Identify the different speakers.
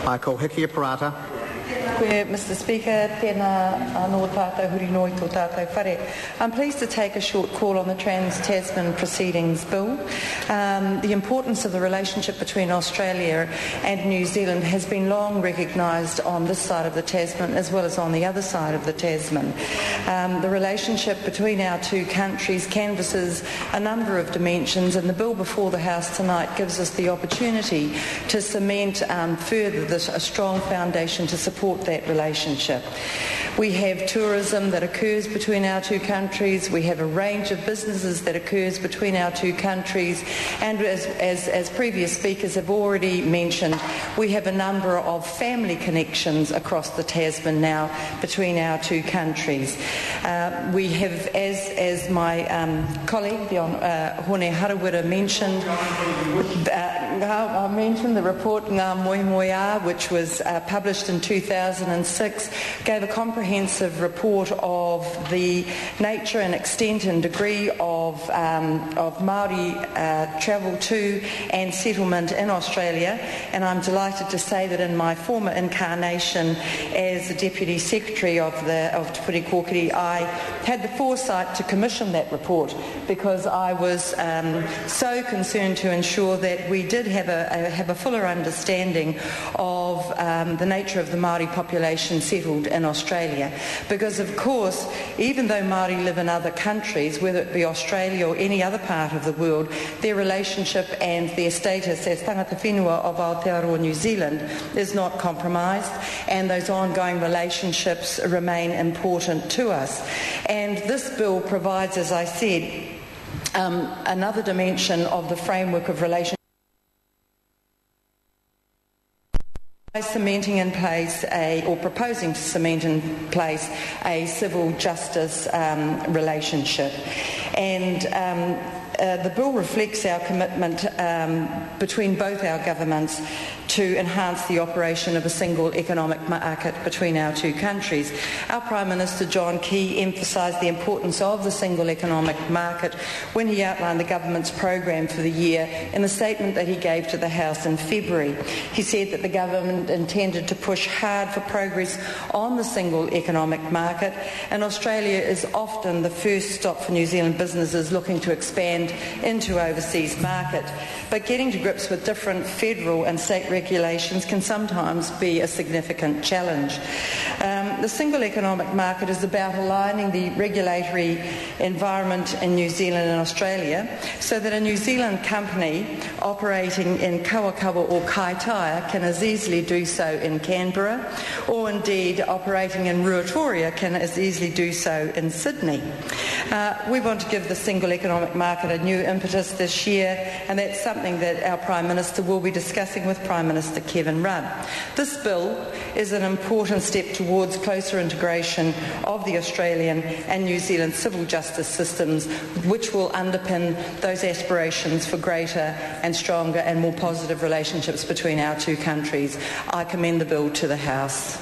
Speaker 1: I call Hiki Parata.
Speaker 2: Mr. Speaker, tēnā anō tātou huri noi tō tātou whare. I'm pleased to take a short call on the Trans-Tasman Proceedings Bill. The importance of the relationship between Australia and New Zealand has been long recognised on this side of the Tasman as well as on the other side of the Tasman. The relationship between our two countries canvasses a number of dimensions, and the bill before the House tonight gives us the opportunity to cement further a strong foundation to support that relationship. We have tourism that occurs between our two countries. We have a range of businesses that occurs between our two countries, and as previous speakers have already mentioned, we have a number of family connections across the Tasman now between our two countries. We have, as my colleague Hone Harawira mentioned, I mentioned the report Ngā Moi Moi A, which was published in 2006, gave a comprehensive report of the nature and extent and degree of Māori travel to and settlement in Australia, and I'm delighted to say that in my former incarnation as the Deputy Secretary of Te Puri Kōkiri, I had the foresight to commission that report because I was so concerned to ensure that we did have a fuller understanding of the nature of the Māori population settled in Australia. Because of course, even though Māori live in other countries, whether it be Australia or any other part of the world, their relationship and their status as tangata whenua of Aotearoa New Zealand is not compromised, and those ongoing relationships remain important to us. And this bill provides, as I said, another dimension of the framework of relationship, cementing in place or proposing to cement in place a civil justice relationship. And the bill reflects our commitment between both our governments to enhance the operation of a single economic market between our two countries. Our Prime Minister John Key emphasised the importance of the single economic market when he outlined the government's program for the year in a statement that he gave to the House in February. He said that the government intended to push hard for progress on the single economic market, and Australia is often the first stop for New Zealand businesses looking to expand into overseas market. But getting to grips with different federal and state regulations can sometimes be a significant challenge. The single economic market is about aligning the regulatory environment in New Zealand and Australia so that a New Zealand company operating in Kawakawa or Kaitaia can as easily do so in Canberra, or indeed operating in Ruatoria can as easily do so in Sydney. We want to give the single economic market a new impetus this year, and that's something that our Prime Minister will be discussing with Prime Minister Kevin Rudd. This bill is an important step towards closer integration of the Australian and New Zealand civil justice systems, which will underpin those aspirations for greater and stronger and more positive relationships between our two countries. I commend the bill to the House.